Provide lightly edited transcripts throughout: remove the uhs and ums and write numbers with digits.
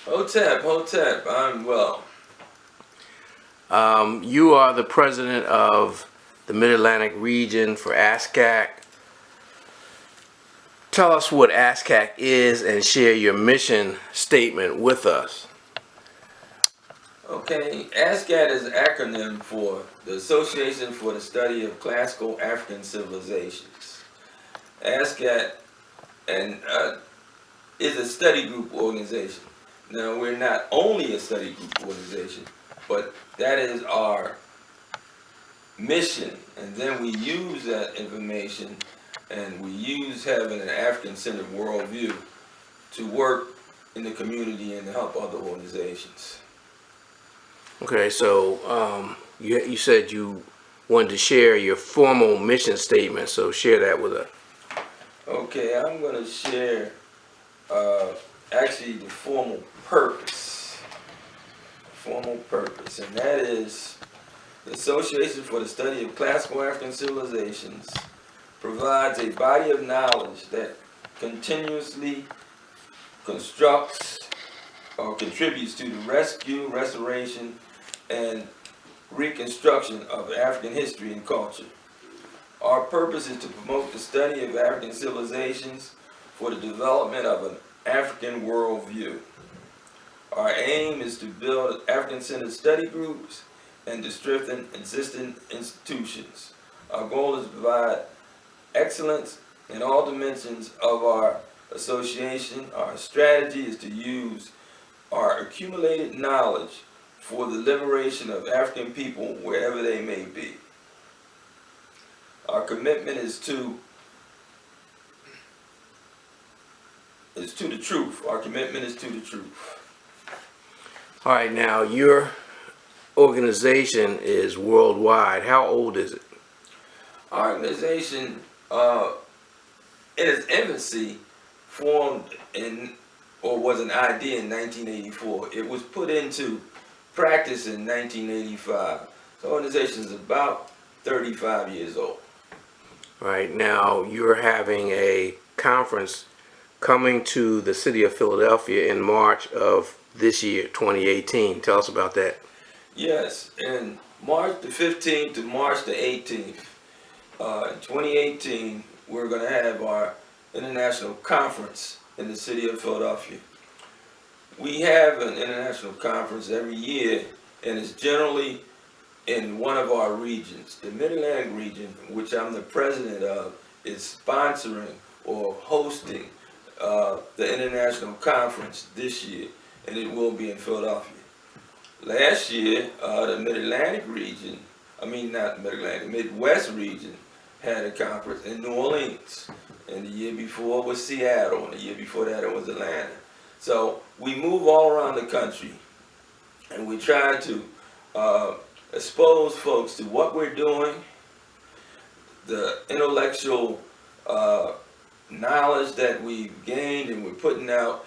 Hotep, I'm well. You are the president of the Mid-Atlantic region for ASCAC. Tell us what ASCAC is and share your mission statement with us. Okay, ASCAC is an acronym for the Association for the Study of Classical African Civilizations. ASCAC and is a study group organization. Now, we're not only a study group organization, but that is our mission, and then we use that information and we use having an African-centered worldview to work in the community and to help other organizations. Okay, so you said you wanted to share your formal mission statement, so share that with us. Okay, I'm going to share actually the formal purpose. And that is the Association for the Study of Classical African Civilizations provides a body of knowledge that continuously constructs or contributes to the rescue, restoration, and reconstruction of African history and culture. Our purpose is to promote the study of African civilizations for the development of an African worldview. Our aim is to build African-centered study groups and to strengthen existing institutions. Our goal is to provide excellence in all dimensions of our association. Our strategy is to use our accumulated knowledge for the liberation of African people wherever they may be. Our commitment is to the truth. Our commitment is to the truth. All right, now your organization is worldwide. How old is it? Our organization, in its infancy, formed was an idea in 1984. It was put into practice in 1985. The organization is about 35 years old. All right, now you're having a conference coming to the city of Philadelphia in March of this year, 2018. Tell us about that. Yes, in March the 15th to March the 18th, in 2018, we're going to have our international conference in the city of Philadelphia. We have an international conference every year, and it's generally in one of our regions. The Mid-Atlantic region, which I'm the president of, is sponsoring or hosting the international conference this year, and it will be in Philadelphia. Last year, the Mid-Atlantic region, not Mid-Atlantic, Midwest region had a conference in New Orleans. And the year before was Seattle, and the year before that it was Atlanta. So we move all around the country, and we try to expose folks to what we're doing, the intellectual knowledge that we've gained and we're putting out,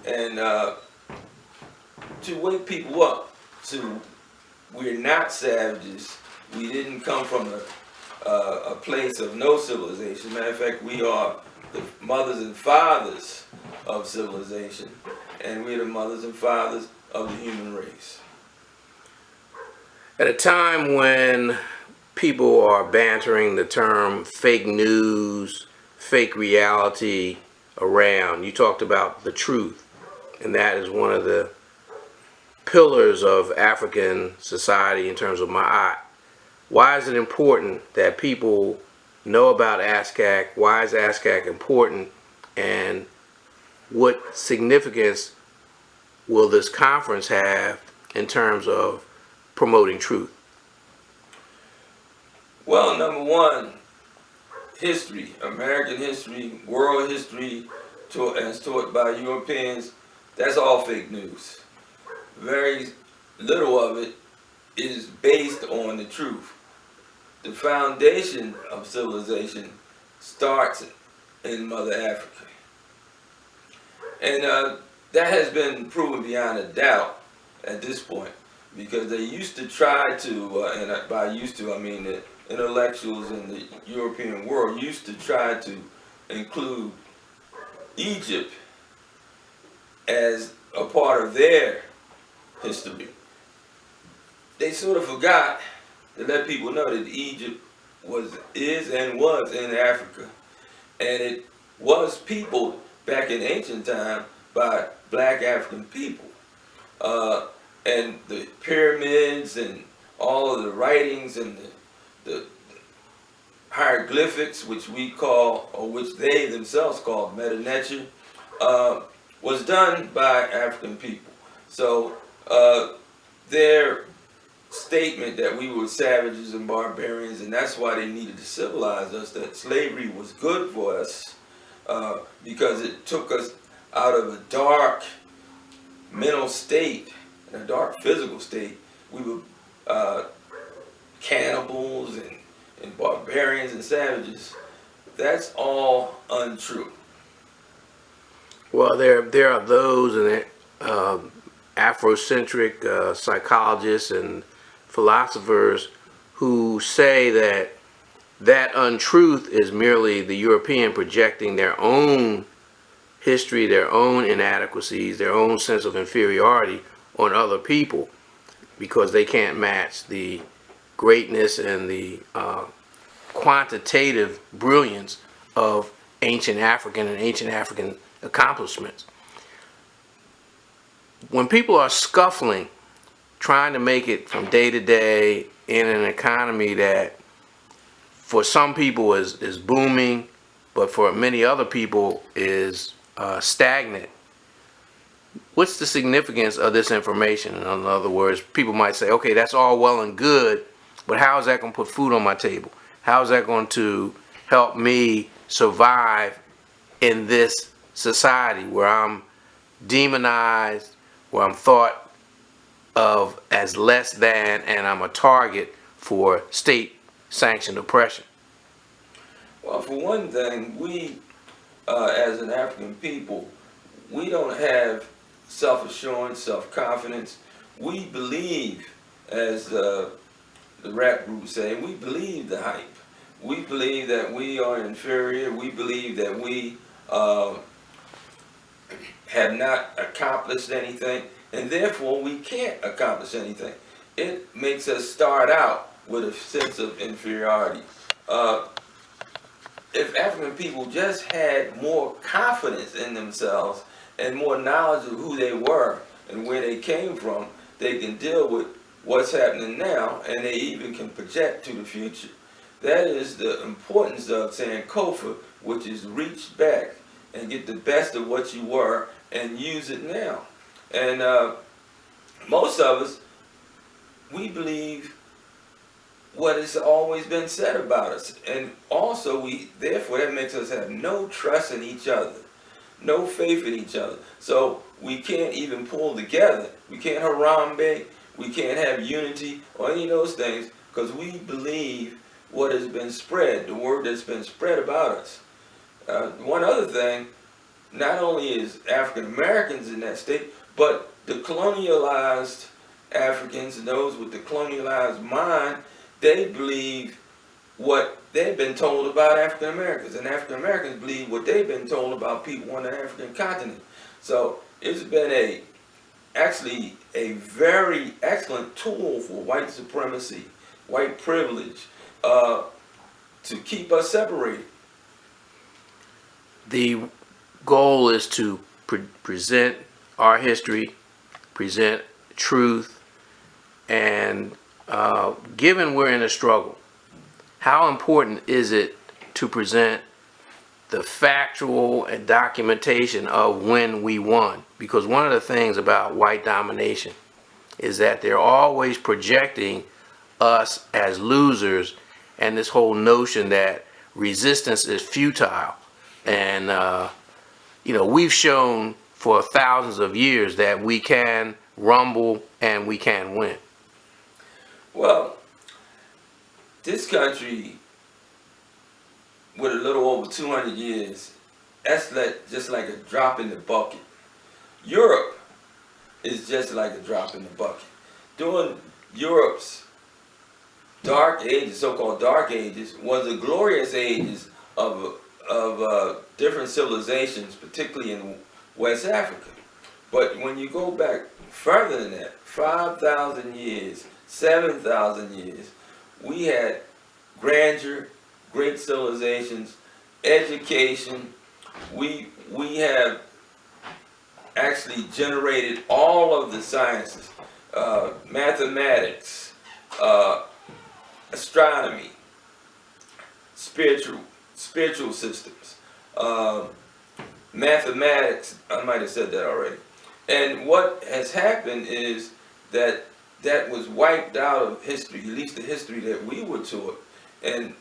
and to wake people up to we're not savages. We didn't come from a place of no civilization. Matter of fact, we are the mothers and fathers of civilization, and we're the mothers and fathers of the human race. At a time when people are bantering the term fake news, fake reality around, you talked about the truth, and that is one of the pillars of African society in terms of Ma'at. Why is it important that people know about ASCAC? Why is ASCAC important? And what significance will this conference have in terms of promoting truth? Well, number one, history, American history, world history, as taught by Europeans, that's all fake news. Very little of it is based on the truth. The foundation of civilization starts in Mother Africa. And that has been proven beyond a doubt at this point, because they used to try to, and by used to I mean the intellectuals in the European world used to try to include Egypt as a part of their history. They sort of forgot to let people know that Egypt is and was in Africa, and it was peopled back in ancient time by black African people. And the pyramids and all of the writings and the hieroglyphics, which we call, or which they themselves called meta-nature, was done by African people. So their statement that we were savages and barbarians, and that's why they needed to civilize us, that slavery was good for us, because it took us out of a dark mental state, a dark physical state. We were cannibals and barbarians and savages. That's all untrue. Well, there are those and Afrocentric psychologists and philosophers who say that untruth is merely the European projecting their own history, their own inadequacies, their own sense of inferiority on other people, because they can't match the greatness and the quantitative brilliance of ancient African accomplishments. When people are scuffling, trying to make it from day to day in an economy that for some people is booming, but for many other people is stagnant, what's the significance of this information? In other words, people might say, okay, that's all well and good, but how is that going to put food on my table? How is that going to help me survive in this society where I'm demonized, where I'm thought of as less than, and I'm a target for state-sanctioned oppression? Well, for one thing, we, as an African people, we don't have self-assurance, self-confidence. We believe, as the rap group say, we believe the hype. We believe that we are inferior. We believe that we have not accomplished anything, and therefore we can't accomplish anything. It makes us start out with a sense of inferiority. If African people just had more confidence in themselves and more knowledge of who they were and where they came from, they can deal with what's happening now, and they even can project to the future. That is the importance of Sankofa, which is reach back and get the best of what you were and use it now. And most of us, we believe what has always been said about us, and also therefore that makes us have no trust in each other, no faith in each other. So we can't even pull together. We can't harambe, we can't have unity or any of those things, because we believe what has been spread, the word that's been spread about us. One other thing, not only is African Americans in that state, but the colonialized Africans and those with the colonialized mind, they believe what they've been told about African Americans, and African Americans believe what they've been told about people on the African continent. So it's been actually a very excellent tool for white supremacy, white privilege, to keep us separated. The goal is to present our history, present truth, and given we're in a struggle, how important is it to present the factual and documentation of when we won? Because one of the things about white domination is that they're always projecting us as losers, and this whole notion that resistance is futile. And we've shown for thousands of years that we can rumble and we can win. Well, this country, with a little over 200 years, that's just like a drop in the bucket. Europe is just like a drop in the bucket. During Europe's dark ages, so-called dark ages, was the glorious ages of different civilizations, particularly in West Africa. But when you go back further than that, 5,000 years, 7,000 years, we had grandeur, great civilizations, education. We have actually generated all of the sciences, mathematics, astronomy, spiritual systems, mathematics. I might have said that already. And what has happened is that was wiped out of history, at least the history that we were taught. And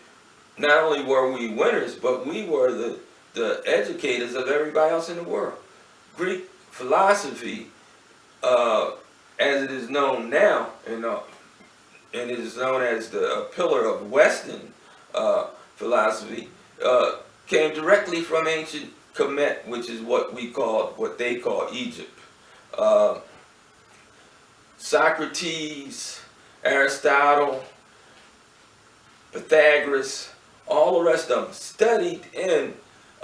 not only were we winners, but we were the educators of everybody else in the world. Greek philosophy, as it is known now, and it is known as the pillar of Western philosophy, came directly from ancient Kemet, which is what they call Egypt. Socrates, Aristotle, Pythagoras, all the rest of them studied in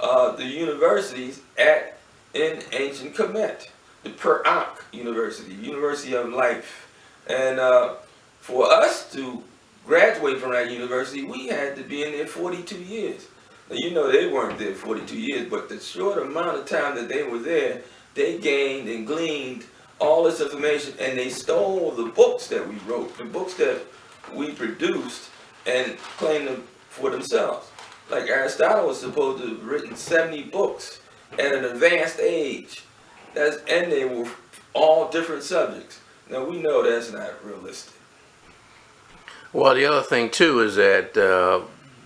the universities in ancient Kemet, the Per-Ankh University, University of Life. And for us to graduate from that university, we had to be in there 42 years. Now, you know they weren't there 42 years, but the short amount of time that they were there, they gained and gleaned all this information, and they stole the books that we wrote, the books that we produced, and claimed them for themselves. Like Aristotle was supposed to have written 70 books at an advanced age. And they were all different subjects. Now we know that's not realistic. Well, the other thing too is that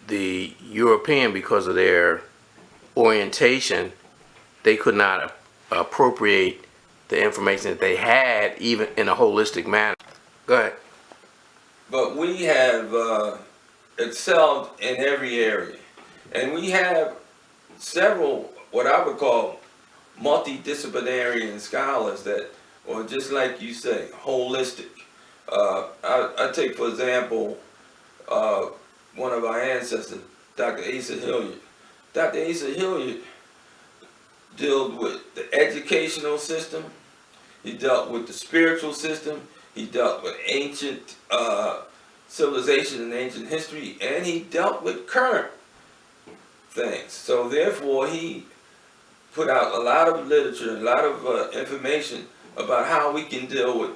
the European, because of their orientation, they could not appropriate the information that they had, even in a holistic manner. Go ahead. But we have excelled in every area. And we have several, what I would call, multidisciplinary scholars that, or just like you say, holistic. I take, for example, one of our ancestors, Dr. Asa Hilliard. Dr. Asa Hilliard dealt with the educational system, he dealt with the spiritual system, he dealt with ancient civilization and ancient history, and he dealt with current things. So therefore he put out a lot of literature, a lot of information about how we can deal with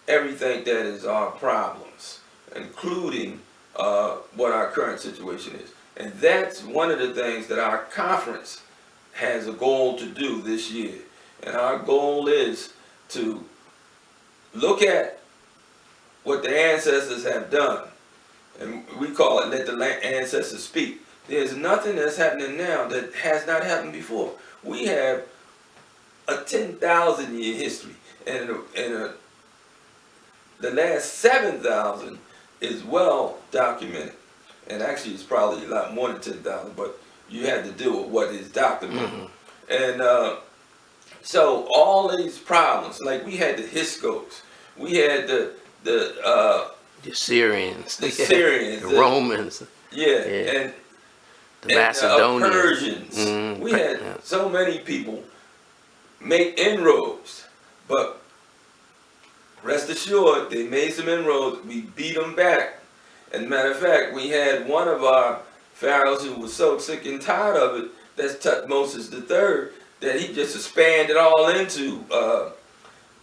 everything that is our problems, including what our current situation is. And that's one of the things that our conference has a goal to do this year. And our goal is to look at what the ancestors have done. And we call it let the ancestors speak. There's nothing that's happening now that has not happened before. We have a 10,000 year history. And the last 7,000 is well documented. And actually it's probably a lot more than 10,000, but you have to deal with what is documented. Mm-hmm. And so all these problems, like we had the Hyksos, we had the Syrians, the Romans, and the Macedonians, Persians. Mm-hmm. We had so many people make inroads, but rest assured, they made some inroads. We beat them back. As a matter of fact, we had one of our pharaohs who was so sick and tired of it, that's Tutmosis III, that he just expanded all into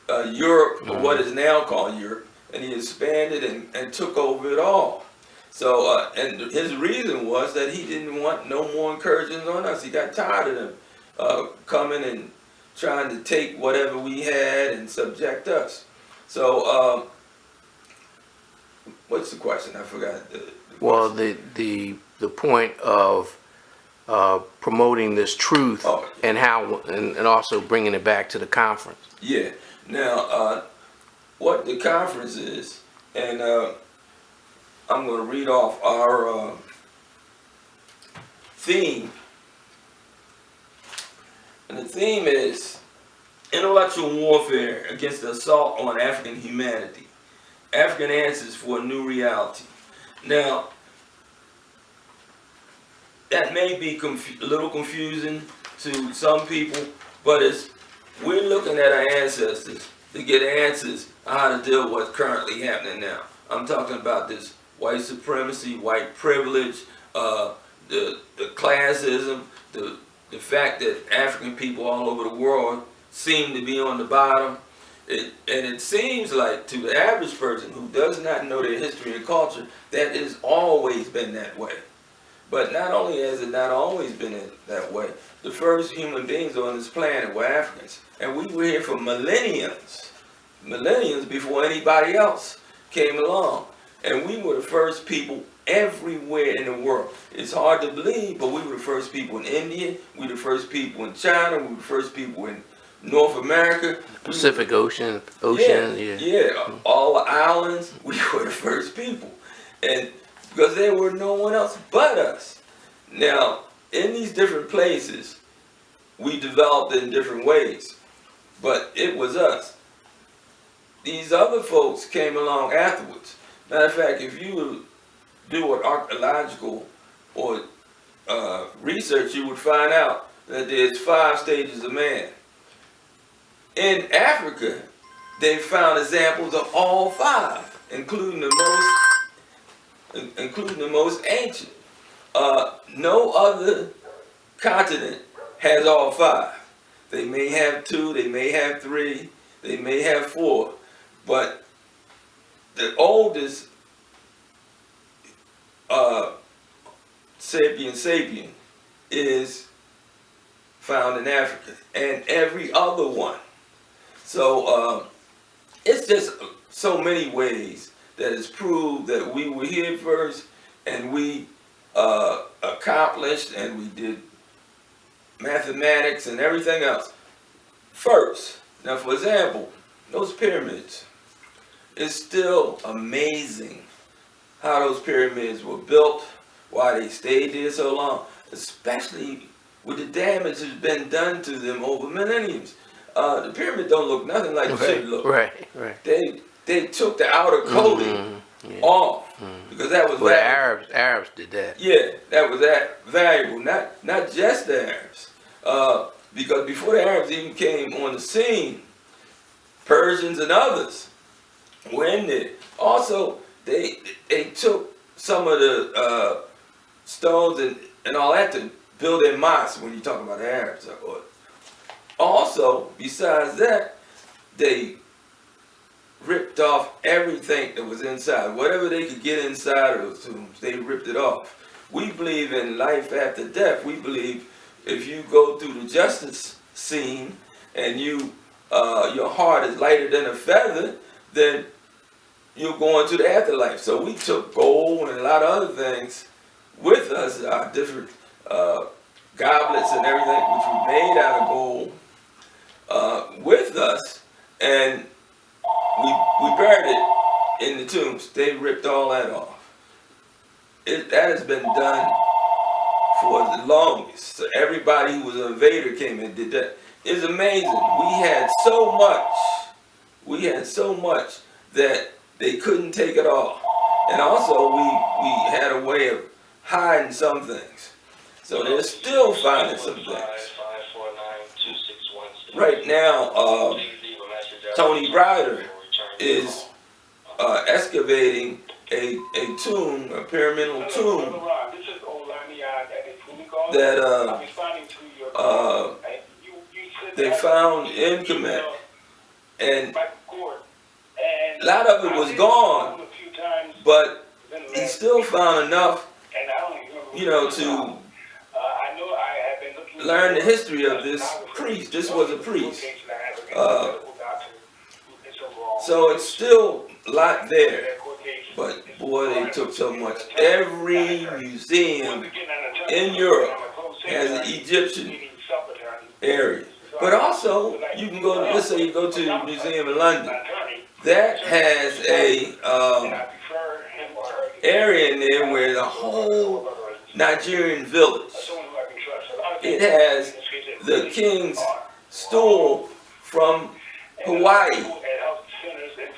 Europe, mm-hmm. what is now called Europe, and he expanded and took over it all. So, and his reason was that he didn't want no more incursions on us. He got tired of them coming and trying to take whatever we had and subject us. So, what's the question? I forgot. Well, the point of promoting this truth and how and also bringing it back to the conference. Yeah. Now, what the conference is, and I'm going to read off our theme. And the theme is intellectual warfare against the assault on African humanity. African answers for a new reality. Now, that may be a little confusing to some people, but it's we're looking at our ancestors to get answers on how to deal with what's currently happening now. I'm talking about this white supremacy, white privilege, the classism, the fact that African people all over the world seem to be on the bottom. And it seems like to the average person who does not know their history and culture, that has always been that way. But not only has it not always been that way, the first human beings on this planet were Africans. And we were here for millenniums before anybody else came along. And we were the first people everywhere in the world. It's hard to believe, but we were the first people in India, we were the first people in China, we were the first people in North America. Pacific Ocean, yeah, all the islands, we were the first people. And because there were no one else but us. Now, in these different places, we developed in different ways, but it was us. These other folks came along afterwards. Matter of fact, if you do an archaeological or research, you would find out that there's 5 stages of man. In Africa, they found examples of all 5, including the most ancient. No other continent has all 5. They may have 2, they may have 3, they may have 4, but the oldest sapien is found in Africa, and every other one. So it's just so many ways that it's proved that we were here first, and we accomplished, and we did mathematics and everything else first. Now, for example, those pyramids, it's still amazing how those pyramids were built, why they stayed there so long, especially with the damage that's been done to them over millenniums. The pyramids don't look nothing like it should look. Right. They took the outer coating off because that was the Arabs did that. Yeah, that was that valuable. Not just the Arabs, because before the Arabs even came on the scene, Persians and others were in there. Also, they took some of the stones and all that to build their mosques. When you talk about the Arabs, also besides that, they ripped off everything that was inside. Whatever they could get inside of those tombs, they ripped it off. We believe in life after death. We believe if you go through the justice scene and you your heart is lighter than a feather, then you'll go into the afterlife. So we took gold and a lot of other things with us, our different goblets and everything, which we made out of gold, with us, and we buried it in the tombs. They ripped all that off. That has been done for the longest. So everybody who was an invader came and did that. It's amazing. We had so much that they couldn't take it all. And also we had a way of hiding some things. So they're still finding some things. Right now, Tony Ryder is excavating a tomb, a pyramidal tomb that they found in Kemet, and a lot of it was gone, but he still found enough, to learn the history of this priest. This was a priest. So it's still a lot there, but boy, they took so much. Every museum in Europe has an Egyptian area. But also, you can go, let's say you go to a museum in London, that has a area in there where the whole Nigerian village, it has the king's stool from Hawaii.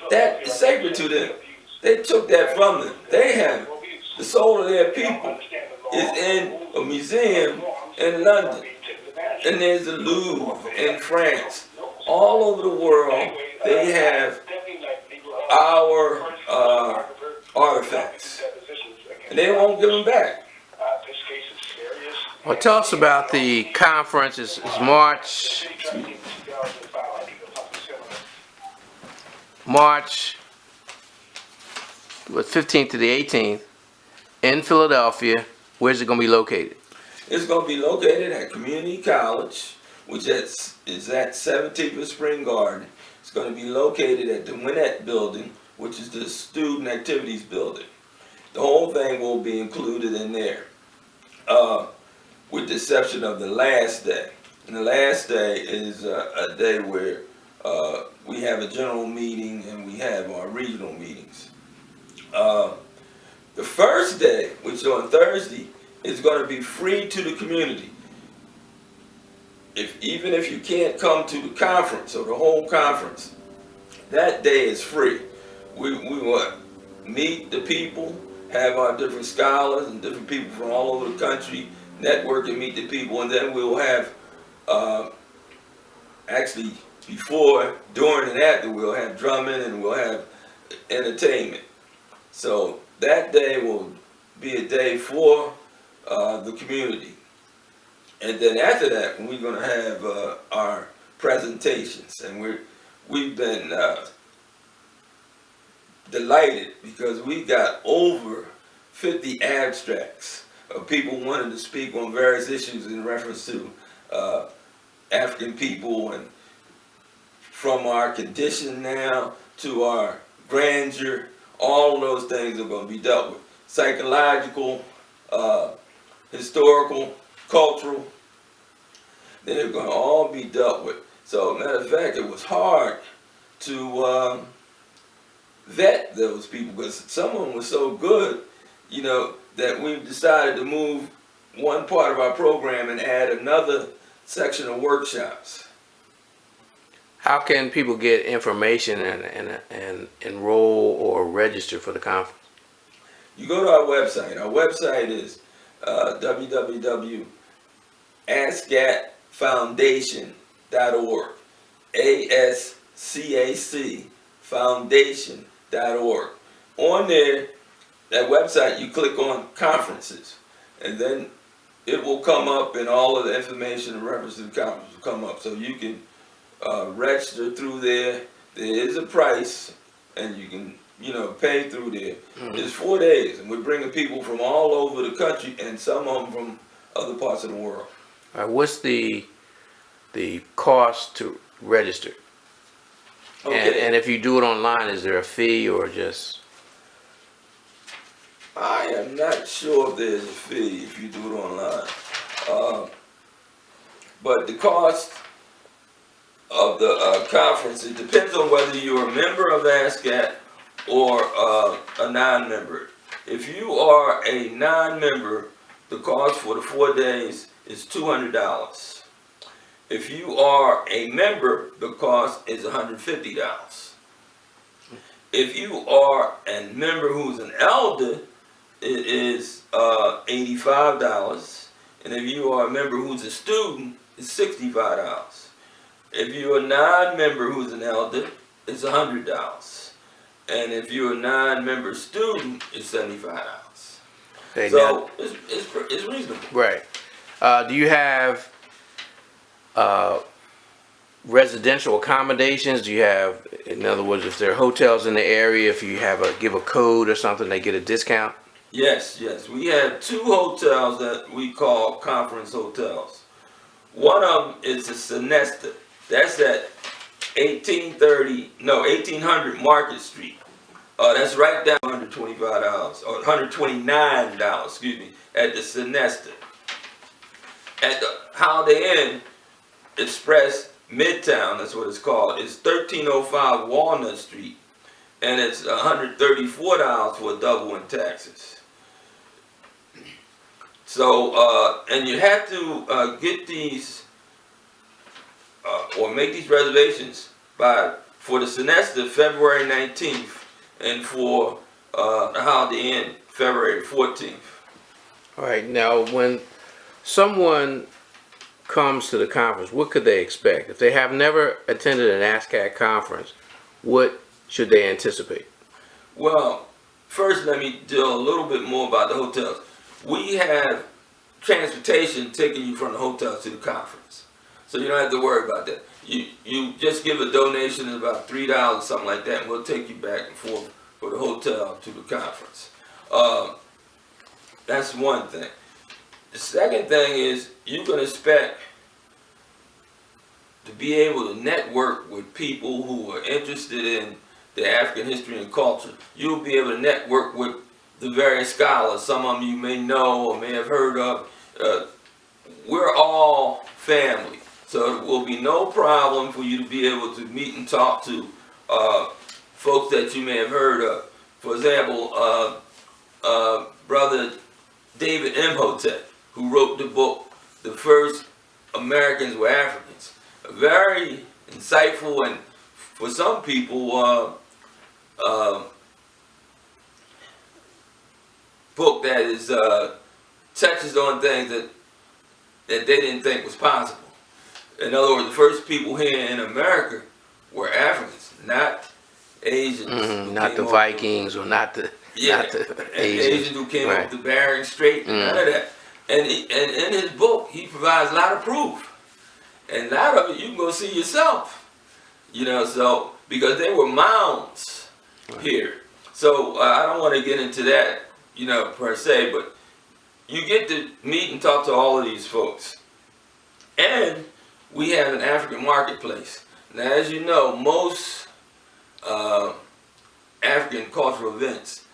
That is sacred to them. They took that from them. They have it. The soul of their people is in a museum in London. And there's the Louvre in France. all over the world, they have our artifacts, and they won't give them back. Well, tell us about the conference. It's March 15th to the 18th in Philadelphia. Where's it going to be located? It's going to be located at Community College, which is at 17th and Spring Garden. It's going to be located at the Winnett Building, which is the Student Activities Building. The whole thing will be included in there, with the exception of the last day. And the last day is a day where we have a general meeting and we have our regional meetings. The first day, which is on Thursday, is going to be free to the community. Even if you can't come to the conference or the whole conference, that day is free. We will meet the people, have our different scholars and different people from all over the country, network and meet the people, and then we'll have, actually before, during, and after, we'll have drumming and we'll have entertainment. So that day will be a day for the community. And then after that, we're going to have our presentations, and we've been delighted because we got over 50 abstracts of people wanting to speak on various issues in reference to African people, and from our condition now to our grandeur. All of those things are going to be dealt with. Psychological, historical, cultural, they're going to all be dealt with. So, matter of fact, it was hard to vet those people because some of them were so good, you know, that we've decided to move one part of our program and add another section of workshops. How can people get information and enroll or register for the conference? You go to our website. Our website is www.ascacfoundation.org. ASCAC foundation.org. On there, that website, you click on conferences, and then it will come up, and all of the information in reference to the conference will come up. So you can register through there. There is a price, and you can, you know, pay through there. It's 4 days, and we're bringing people from all over the country, and some of them from other parts of the world. What's the cost to register? Okay. And if you do it online, is there a fee or just? I am not sure if there's a fee if you do it online. But the cost of the conference, it depends on whether you're a member of ASCAC or a non-member. If you are a non-member, the cost for the 4 days is $200. If you are a member, the cost is $150. If you are a member who's an elder, it is $85. And if you are a member who's a student, it's $65. If you're a non-member who's an elder, it's $100. And if you're a non-member student, it's $75. Okay, so it's reasonable. Right. Do you have residential accommodations? Do you have, in other words, if there are hotels in the area, if you have give a code or something, they get a discount? Yes. We have 2 hotels that we call conference hotels. One of them is the Sinesta. That's at 1800 Market Street. That's right down $125 or $129, excuse me, at the Sinesta. At the Holiday Inn Express Midtown, that's what it's called, it's 1305 Walnut Street, and it's $134 for a double in taxes. So, and you have to get these or make these reservations for the Sinesta February 19th, and for the Holiday Inn February 14th. All right. Now, when someone comes to the conference, what could they expect? If they have never attended an ASCAC conference, what should they anticipate? Well, first let me deal a little bit more about the hotels. We have transportation taking you from the hotel to the conference, so you don't have to worry about that. You just give a donation of about $3, something like that, and we'll take you back and forth for the hotel to the conference. That's one thing. The second thing is you're going to expect to be able to network with people who are interested in the African history and culture. You'll be able to network with the various scholars. Some of them you may know or may have heard of. We're all family, so it will be no problem for you to be able to meet and talk to folks that you may have heard of. For example, Brother David Imhotep, who wrote the book, The First Americans Were Africans. A very insightful and, for some people, book that is touches on things that they didn't think was possible. In other words, the first people here in America were Africans, not Asians. Not the Vikings or not the Asians who came up the Bering Strait, none of that. And in his book, he provides a lot of proof. And a lot of it you can go see yourself. You know, so, because they were mounds here. So I don't want to get into that, you know, per se, but you get to meet and talk to all of these folks. And we have an African marketplace. Now, as you know, most African cultural events,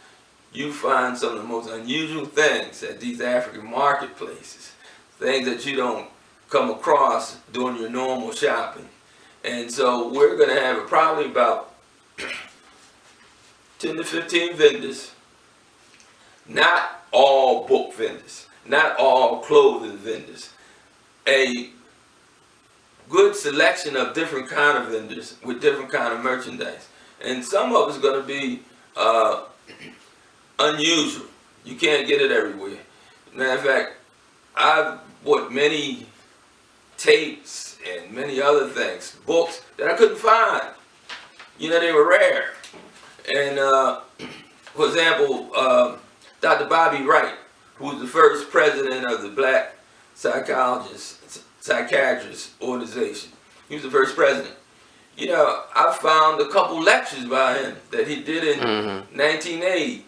you find some of the most unusual things at these African marketplaces. Things that you don't come across during your normal shopping. And so we're going to have probably about 10 to 15 vendors. Not all book vendors, not all clothing vendors. A good selection of different kind of vendors with different kind of merchandise. And some of it's going to be unusual. You can't get it everywhere. Matter of fact, I've bought many tapes and many other things, books that I couldn't find. You know, they were rare. And for example, Dr. Bobby Wright, who was the first president of the Black Psychiatrist Organization. He was the first president. You know, I found a couple lectures by him that he did in 1980.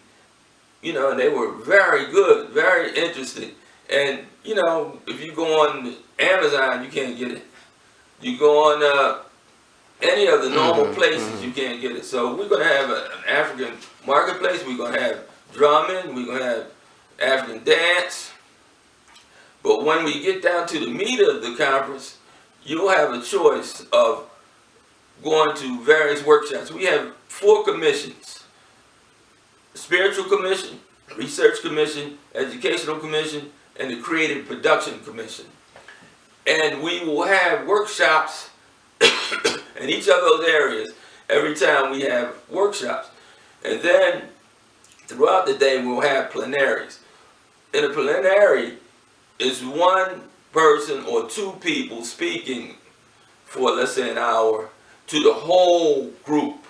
You know, and they were very good, very interesting. And, you know, if you go on Amazon, you can't get it. You go on any of the normal places, you can't get it. So we're going to have an African marketplace. We're going to have drumming. We're going to have African dance. But when we get down to the meat of the conference, you'll have a choice of going to various workshops. We have 4 commissions: Spiritual Commission, Research Commission, Educational Commission, and the Creative Production Commission. And we will have workshops in each of those areas every time we have workshops. And then throughout the day we'll have plenaries. In a plenary is one person or 2 people speaking for, let's say, an hour to the whole group.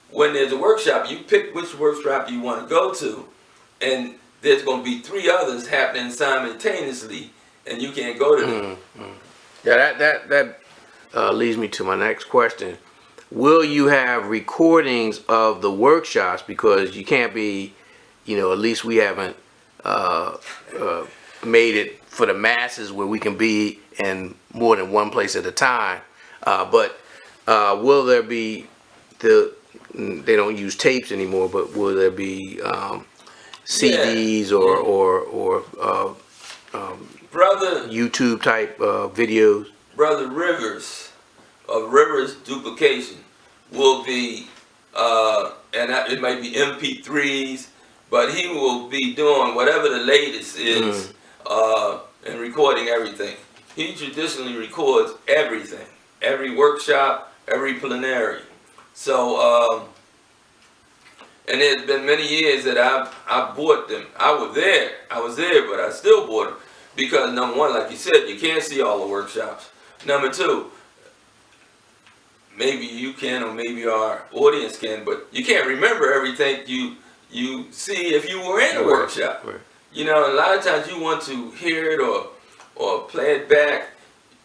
When there's a workshop, you pick which workshop you want to go to, and there's going to be 3 others happening simultaneously, and you can't go to them. Yeah, that leads me to my next question. Will you have recordings of the workshops? Because you can't be, you know, at least we haven't made it for the masses where we can be in more than one place at a time. But will there be they don't use tapes anymore, but will there be CDs or Brother YouTube type videos? Brother Rivers of Rivers Duplication will be, and it might be MP3s, but he will be doing whatever the latest is and recording everything. He traditionally records everything, every workshop, every plenary. So, and there's been many years that I bought them. I was there, but I still bought them. because number one, like you said, you can't see all the workshops. Number two, maybe you can, or maybe our audience can, but you can't remember everything you see if you were in a workshop. Right. You know, a lot of times you want to hear it or play it back.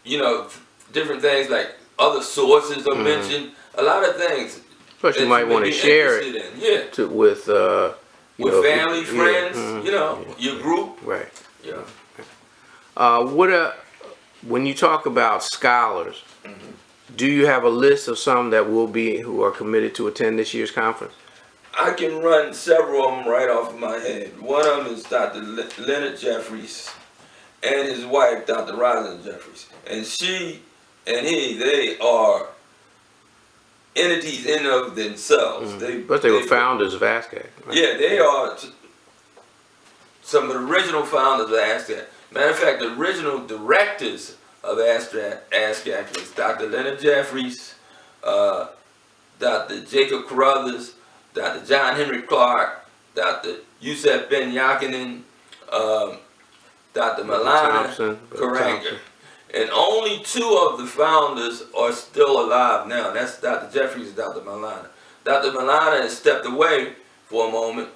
You know, different things like other sources are mentioned. A lot of things. Plus, you might want to share it with family, friends. You know, your group. Right. Yeah. When you talk about scholars, do you have a list of some that who are committed to attend this year's conference? I can run several of them right off of my head. One of them is Dr. Leonard Jeffries and his wife, Dr. Rosalind Jeffries. And she and they are entities in of themselves. But they were founders of ASCAC. Right? Yeah, they are some of the original founders of ASCAC. Matter of fact, the original directors of ASCAC was Dr. Leonard Jeffries, Dr. Jacob Carruthers, Dr. John Henry Clark, Dr. Yusef Ben Yakinen, Dr. Malana Karanga. And only two of the founders are still alive now. That's Dr. Jeffries and Dr. Malana. Dr. Malana has stepped away for a moment.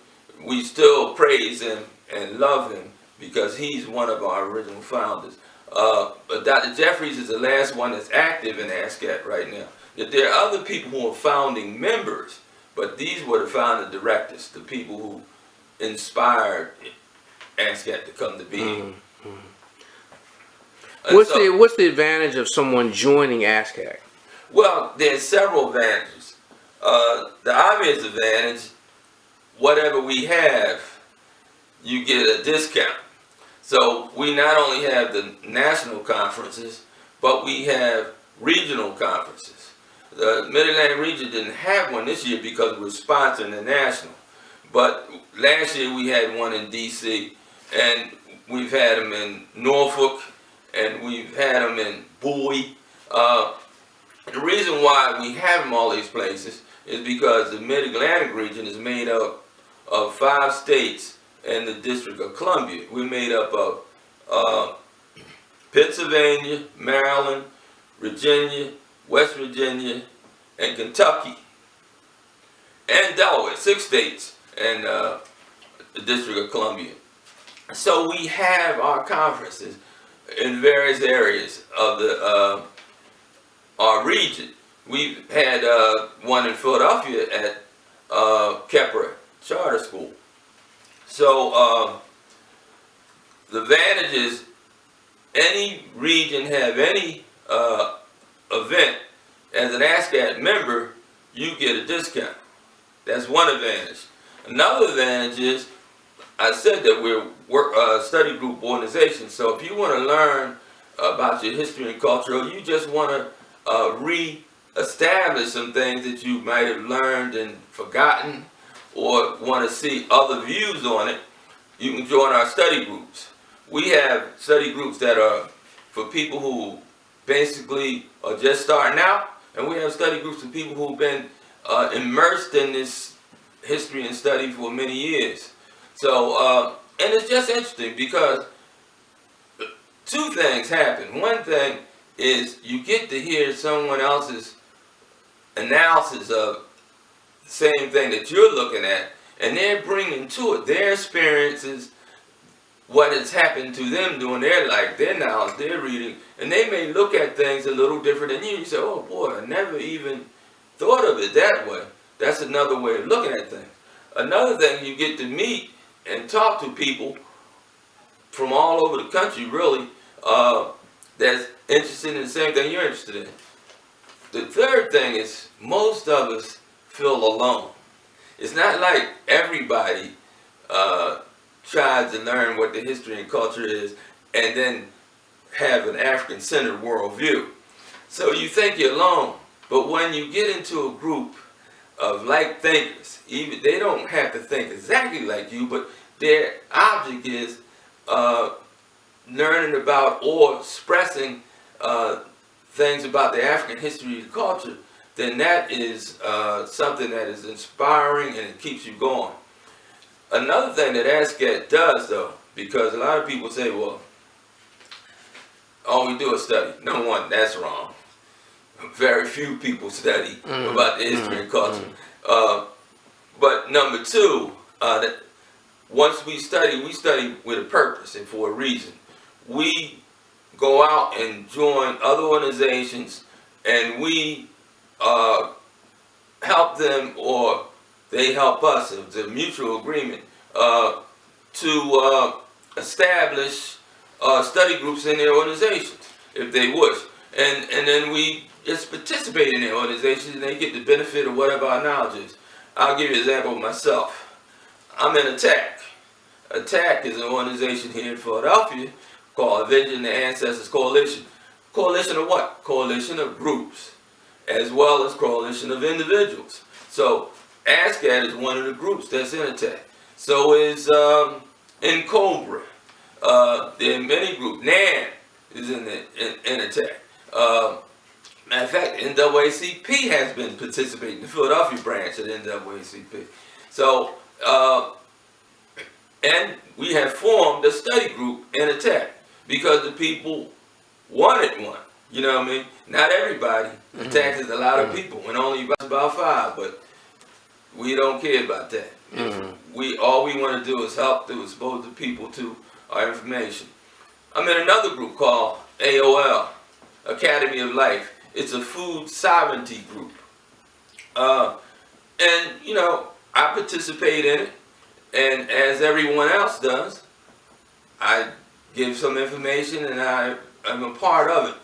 We still praise him and love him because he's one of our original founders. But Dr. Jeffries is the last one that's active in ASCAC right now. There are other people who are founding members, but these were the founding directors, the people who inspired ASCAC to come to being. What's the advantage of someone joining ASCAC? Well, there's several advantages. The obvious advantage, whatever we have, you get a discount. So we not only have the national conferences, but we have regional conferences. The Mid-Atlantic region didn't have one this year because we're sponsoring the national. But last year we had one in D.C., and we've had them in Norfolk, and we've had them in Bowie. The reason why we have them all these places is because the Mid-Atlantic region is made up of 5 states and the District of Columbia. We're made up of Pennsylvania, Maryland, Virginia, West Virginia, and Kentucky, and Delaware, 6 states, and the District of Columbia. So we have our conferences in various areas of our region. We've had one in Philadelphia at Kepler Charter School. So the advantage is any region have any event as an ASCAC member, you get a discount. That's one advantage. Another advantage is, I said that we're a study group organization, so if you want to learn about your history and culture, or you just want to re-establish some things that you might have learned and forgotten, or want to see other views on it, you can join our study groups. We have study groups that are for people who basically are just starting out, and we have study groups for people who've been immersed in this history and study for many years. So, and it's just interesting because 2 things happen. One thing is you get to hear someone else's analysis of the same thing that you're looking at, and they're bringing to it their experiences, what has happened to them during their life, their knowledge, their reading, and they may look at things a little different than you. You say, oh boy, I never even thought of it that way. That's another way of looking at things. Another thing, you get to meet and talk to people from all over the country, really, that's interested in the same thing you're interested in. The third thing is most of us feel alone. It's not like everybody tries to learn what the history and culture is and then have an African-centered worldview. So you think you're alone, but when you get into a group of like thinkers, even they don't have to think exactly like you, but their object is learning about or expressing things about the African history and culture, then that is something that is inspiring and it keeps you going. Another thing that ASCAC does, though, because a lot of people say, well, all we do is study. Number one, that's wrong. Very few people study about the history and culture. But number two, that once we study with a purpose and for a reason. We go out and join other organizations, and we help them, or they help us. It's a mutual agreement to establish study groups in their organizations, if they wish. And then we just participate in their organizations, and they get the benefit of whatever our knowledge is. I'll give you an example of myself. I'm in ASCAC. ASCAC is an organization here in Philadelphia called Avenging the Ancestors Coalition. Coalition of what? Coalition of groups, as well as coalition of individuals. So ASCAC is one of the groups that's in ASCAC. So is in Cobra. There are many groups. NAN is in ASCAC. Matter of fact, NAACP has been participating, the Philadelphia branch of NAACP. So, and we have formed a study group in ASCAC because the people wanted one. You know what I mean? Not everybody. ASCAC is a lot of people, and only about 5, but we don't care about that. All we want to do is help to expose the people to our information. I'm in another group called AOL, Academy of Life. It's a food sovereignty group. And, you know, I participate in it, and as everyone else does, I give some information, and I'm a part of it.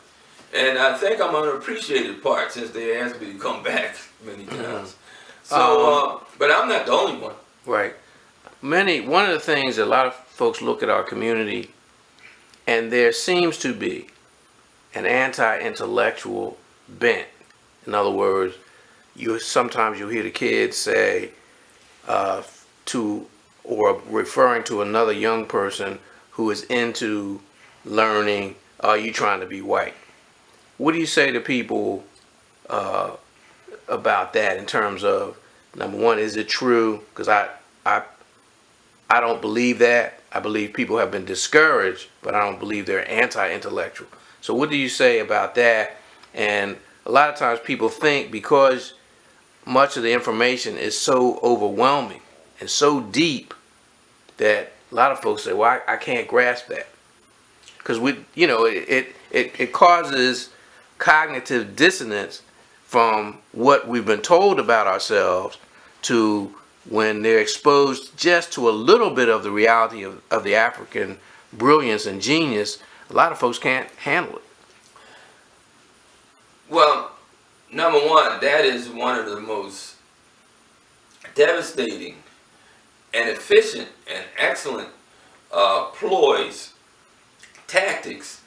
And I think I'm an unappreciated part, since they asked me to come back many times. So, but I'm not the only one. Right. One of the things that a lot of folks look at our community, and there seems to be an anti-intellectual bent. In other words, sometimes you'll hear the kids say or referring to another young person who is into learning, "Are you trying to be white?" What do you say to people about that, in terms of, number one, is it true? Because I don't believe that. I believe people have been discouraged, but I don't believe they're anti-intellectual. So what do you say about that? And a lot of times people think, because much of the information is so overwhelming and so deep, that a lot of folks say, well, I can't grasp that. Because it causes cognitive dissonance from what we've been told about ourselves to when they're exposed just to a little bit of the reality of the African brilliance and genius. A lot of folks can't handle it. Well, number one, that is one of the most devastating and efficient and excellent ploys, tactics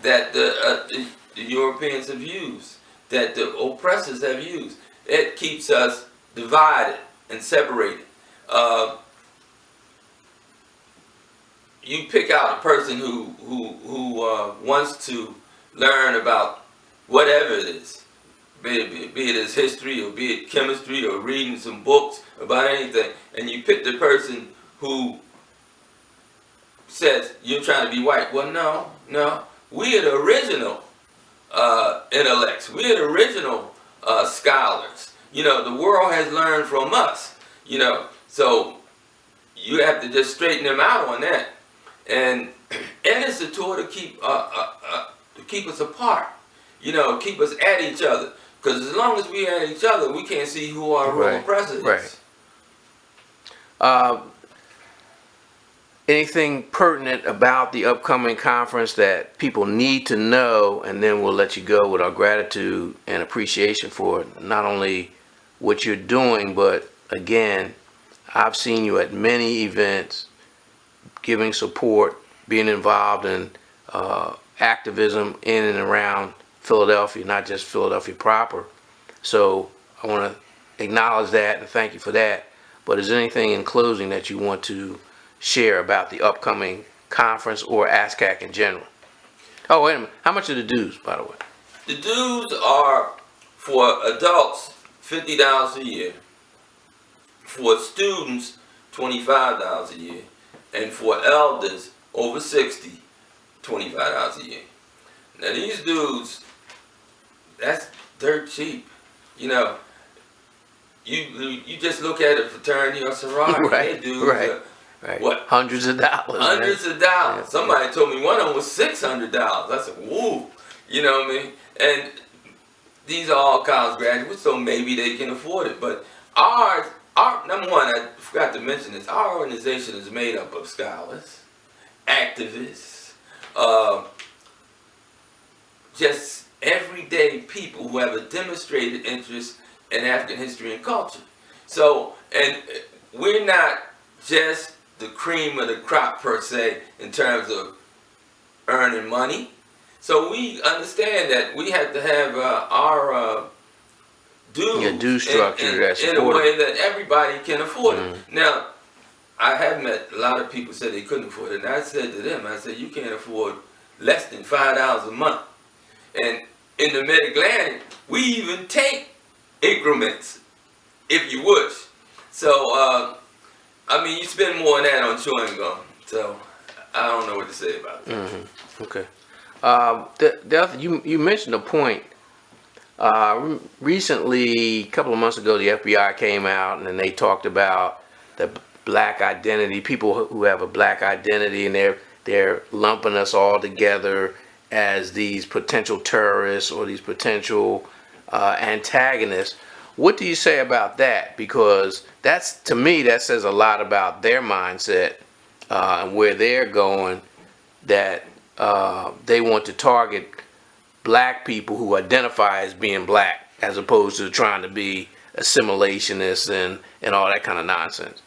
that the Europeans have used, that the oppressors have used. It keeps us divided and separated. You pick out a person who wants to learn about whatever it is, be it as history, or be it chemistry, or reading some books about anything, and you pick the person who says, "You're trying to be white." Well, no. We are the original intellects. We are the original scholars. You know, the world has learned from us. You know, so you have to just straighten them out on that. And it's a tool to keep us apart. You know, keep us at each other. Because as long as we at each other, we can't see who our real oppressor is. Right. Anything pertinent about the upcoming conference that people need to know, and then we'll let you go with our gratitude and appreciation for not only what you're doing, but again, I've seen you at many events, giving support, being involved in activism in and around Philadelphia, not just Philadelphia proper. So I want to acknowledge that and thank you for that. But is there anything in closing that you want to share about the upcoming conference or ASCAC in general? Oh, wait a minute. How much are the dues, by the way? The dues are, for adults, $50 a year. For students, $25 a year. And for elders over 60, $25 a year. Now these dudes, that's dirt cheap. You know, you just look at a fraternity or sorority, Right, they dudes right, are, right. what? Hundreds of dollars. Hundreds man. of dollars. Yeah. Somebody told me one of them was $600. I said, woo. You know what I mean? And these are all college graduates, so maybe they can afford it. But our number one, I forgot to mention this, our organization is made up of scholars, activists, just everyday people who have a demonstrated interest in African history and culture. So, and we're not just the cream of the crop per se in terms of earning money. So we understand that we have to have our dues Due structure in a way that everybody can afford it. Now, I have met a lot of people said they couldn't afford it, and I said to them, I said, you can't afford less than $5 a month. And in the Mid-Atlantic, we even take increments, if you wish. So, I mean, you spend more than that on chewing gum. So, I don't know what to say about that. Okay. You mentioned a point. Recently, a couple of months ago, the FBI came out and they talked about the black identity, people who have a black identity, and they're lumping us all together as these potential terrorists or these potential antagonists. What do you say about that? Because that's, to me, that says a lot about their mindset and where they're going, that they want to target black people who identify as being black, as opposed to trying to be assimilationists and all that kind of nonsense.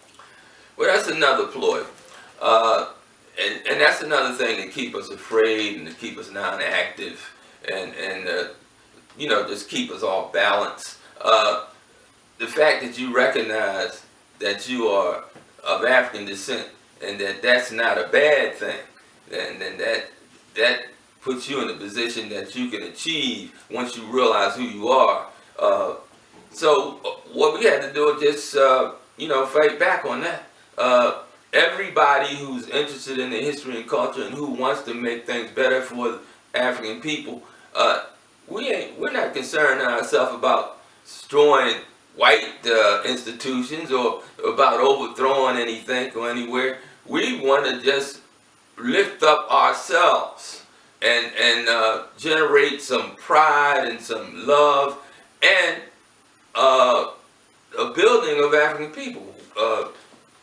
Well, that's another ploy. And that's another thing to keep us afraid and to keep us non-active and you know, just keep us off balance. The fact that you recognize that you are of African descent and that's not a bad thing, then that puts you in a position that you can achieve once you realize who you are. So what we had to do is just you know, fight back on that. Everybody who's interested in the history and culture and who wants to make things better for African people, we're not concerned ourselves about destroying white institutions or about overthrowing anything or anywhere. We want to just lift up ourselves and generate some pride and some love and a building of African people.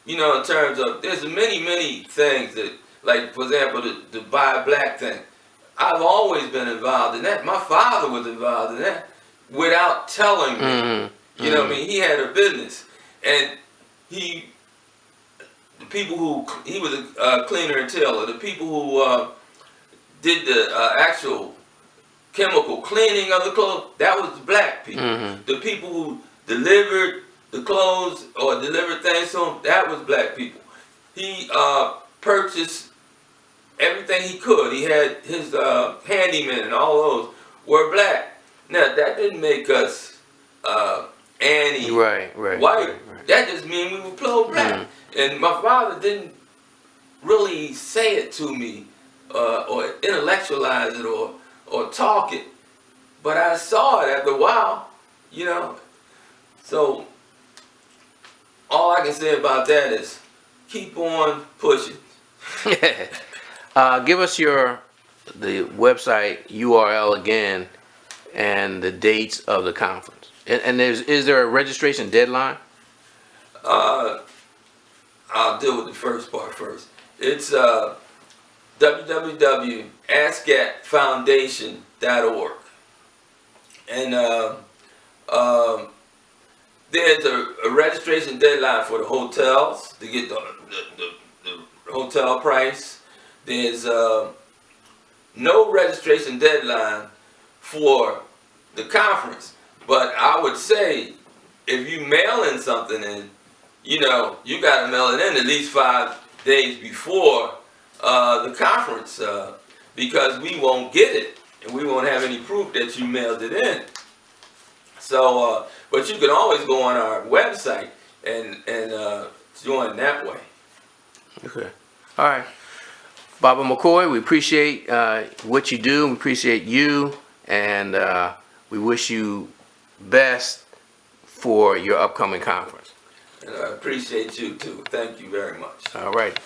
You know, in terms of, there's many things that, like, for example, the buy black thing. I've always been involved in that. My father was involved in that without telling me. You know what I mean? He had a business. And the people who, he was a cleaner and tailor. The people who did the actual chemical cleaning of the clothes, that was the black people. The people who delivered the clothes or delivered things to him, that was black people. He purchased everything he could. He had his handyman and all those were black. Now that didn't make us white. Right. That just means we were pro-black. And my father didn't really say it to me or intellectualize it or talk it, but I saw it after a while, you know. So all I can say about that is keep on pushing. Give us the website URL again and the dates of the conference. And is there a registration deadline? I'll deal with the first part first. It's www.ascacfoundation.org. And there's a registration deadline for the hotels to get the hotel price. There's no registration deadline for the conference. But I would say if you mail in something in, you know, you got to mail it in at least 5 days before the conference because we won't get it and we won't have any proof that you mailed it in. So, but you can always go on our website and join that way. Okay. All right. Baba McCoy, we appreciate what you do. We appreciate you, and we wish you best for your upcoming conference. And I appreciate you too. Thank you very much. All right.